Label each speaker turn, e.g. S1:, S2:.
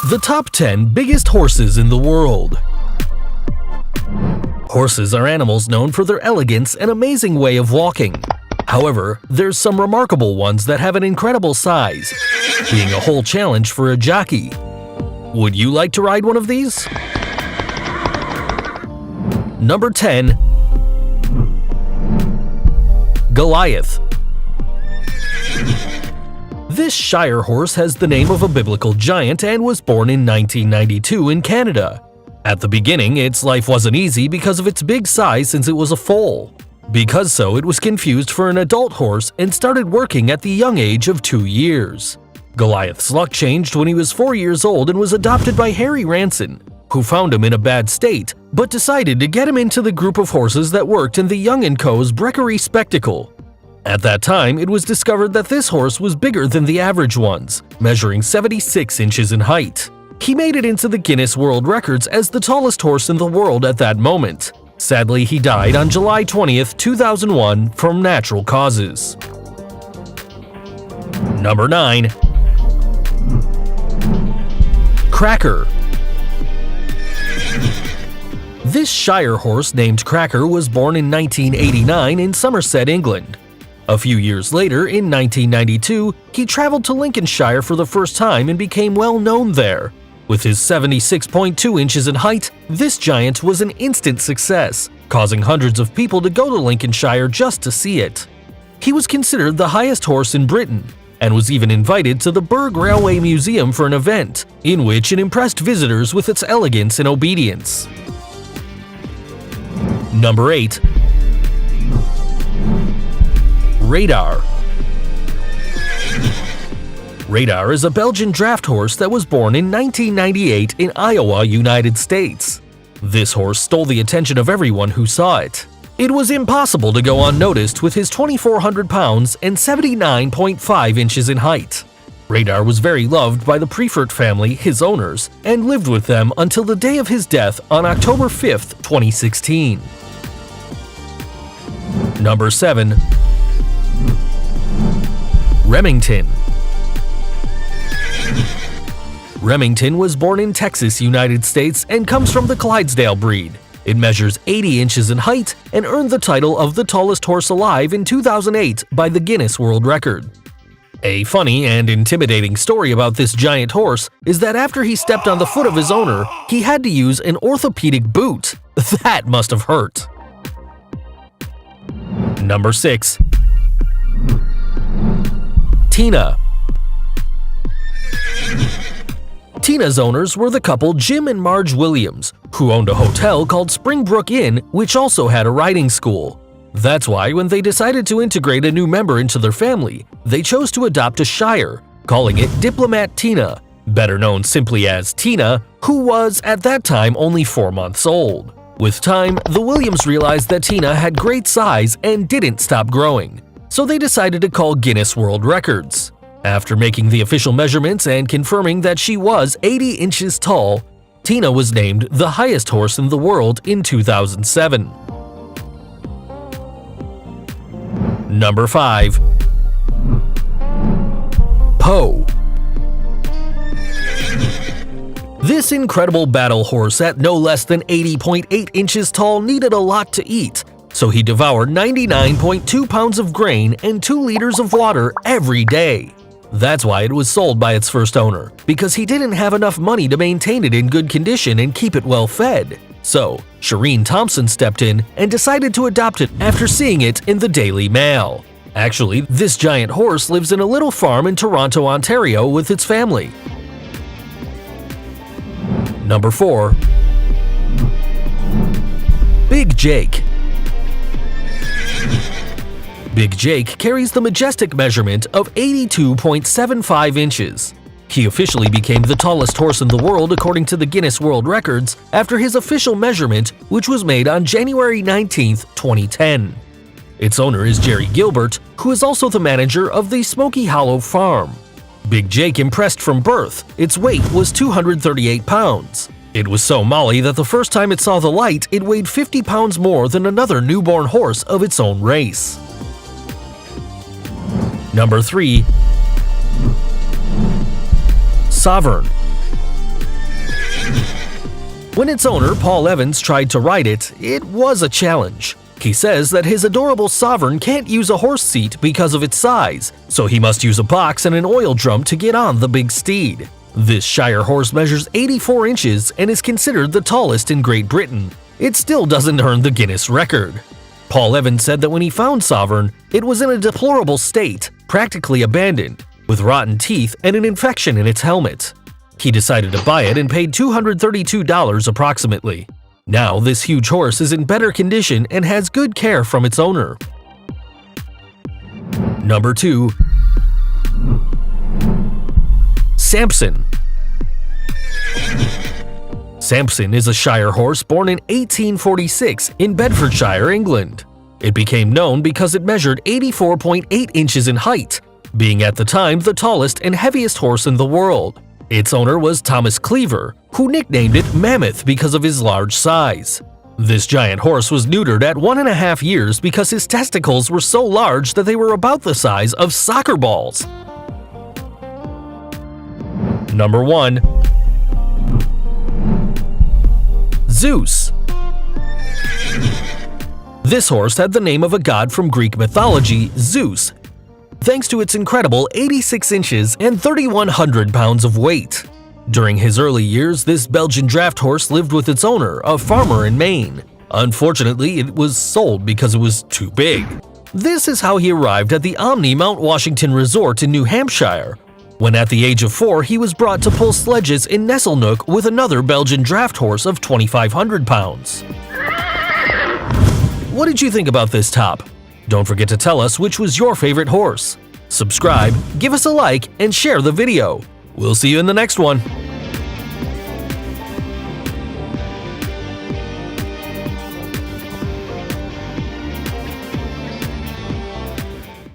S1: The top 10 biggest horses in the world. Horses are animals known for their elegance and amazing way of walking. However, there's some remarkable ones that have an incredible size, being a whole challenge for a jockey. Would you like to ride one of these? Number 10. Goliath. This Shire horse has the name of a biblical giant and was born in 1992 in Canada. At the beginning, its life wasn't easy because of its big size since it was a foal. Because so, it was confused for an adult horse and started working at the young age of 2 years. Goliath's luck changed when he was 4 years old and was adopted by Harry Ranson, who found him in a bad state, but decided to get him into the group of horses that worked in the Young & Co.'s Breccary Spectacle. At that time, it was discovered that this horse was bigger than the average ones, measuring 76 inches in height. He made it into the Guinness World Records as the tallest horse in the world at that moment. Sadly, he died on July 20th, 2001 from natural causes. Number 9. Cracker. This Shire horse named Cracker was born in 1989 in Somerset, England. A few years later, in 1992, he traveled to Lincolnshire for the first time and became well known there. With his 76.2 inches in height, this giant was an instant success, causing hundreds of people to go to Lincolnshire just to see it. He was considered the highest horse in Britain, and was even invited to the Berg Railway Museum for an event, in which it impressed visitors with its elegance and obedience. Number 8. Radar. Radar is a Belgian draft horse that was born in 1998 in Iowa, United States. This horse stole the attention of everyone who saw it. It was impossible to go unnoticed with his 2,400 pounds and 79.5 inches in height. Radar was very loved by the Preifert family, his owners, and lived with them until the day of his death on October 5th, 2016. Number 7. Remington. Remington was born in Texas, United States, and comes from the Clydesdale breed. It measures 80 inches in height and earned the title of the tallest horse alive in 2008 by the Guinness World Record. A funny and intimidating story about this giant horse is that after he stepped on the foot of his owner, he had to use an orthopedic boot. That must have hurt. Number 6. Tina. Tina's owners were the couple Jim and Marge Williams, who owned a hotel called Springbrook Inn, which also had a riding school. That's why when they decided to integrate a new member into their family, they chose to adopt a Shire, calling it Diplomat Tina, better known simply as Tina, who was at that time only 4 months old. With time, the Williams realized that Tina had great size and didn't stop growing, so they decided to call Guinness World Records. After making the official measurements and confirming that she was 80 inches tall, Tina was named the highest horse in the world in 2007. Number 5. Poe. This incredible battle horse at no less than 80.8 inches tall needed a lot to eat, so he devoured 99.2 pounds of grain and 2 liters of water every day. That's why it was sold by its first owner, because he didn't have enough money to maintain it in good condition and keep it well fed. So, Shireen Thompson stepped in and decided to adopt it after seeing it in the Daily Mail. Actually, this giant horse lives in a little farm in Toronto, Ontario with its family. Number 4. Big Jake. Big Jake carries the majestic measurement of 82.75 inches. He officially became the tallest horse in the world according to the Guinness World Records after his official measurement, which was made on January 19, 2010. Its owner is Jerry Gilbert, who is also the manager of the Smoky Hollow Farm. Big Jake impressed from birth. Its weight was 238 pounds. It was so molly that the first time it saw the light, it weighed 50 pounds more than another newborn horse of its own race. Number 3. Sovereign. When its owner, Paul Evans, tried to ride it, it was a challenge. He says that his adorable sovereign can't use a horse seat because of its size, so he must use a box and an oil drum to get on the big steed. This Shire horse measures 84 inches and is considered the tallest in Great Britain. It still doesn't earn the Guinness record. Paul Evans said that when he found Sovereign, it was in a deplorable state, practically abandoned, with rotten teeth and an infection in its helmet. He decided to buy it and paid $232 approximately. Now, this huge horse is in better condition and has good care from its owner. Number 2. Samson. Samson is a Shire horse born in 1846 in Bedfordshire, England. It became known because it measured 84.8 inches in height, being at the time the tallest and heaviest horse in the world. Its owner was Thomas Cleaver, who nicknamed it Mammoth because of his large size. This giant horse was neutered at 1.5 years because his testicles were so large that they were about the size of soccer balls. Number 1. Zeus. This horse had the name of a god from Greek mythology, Zeus, thanks to its incredible 86 inches and 3,100 pounds of weight. During his early years, this Belgian draft horse lived with its owner, a farmer in Maine. Unfortunately, it was sold because it was too big. This is how he arrived at the Omni Mount Washington Resort in New Hampshire, when at the age of 4 he was brought to pull sledges in Nesselnook with another Belgian draft horse of 2,500 pounds. What did you think about this top? Don't forget to tell us which was your favorite horse. Subscribe, give us a like, and share the video. We'll see you in the next one.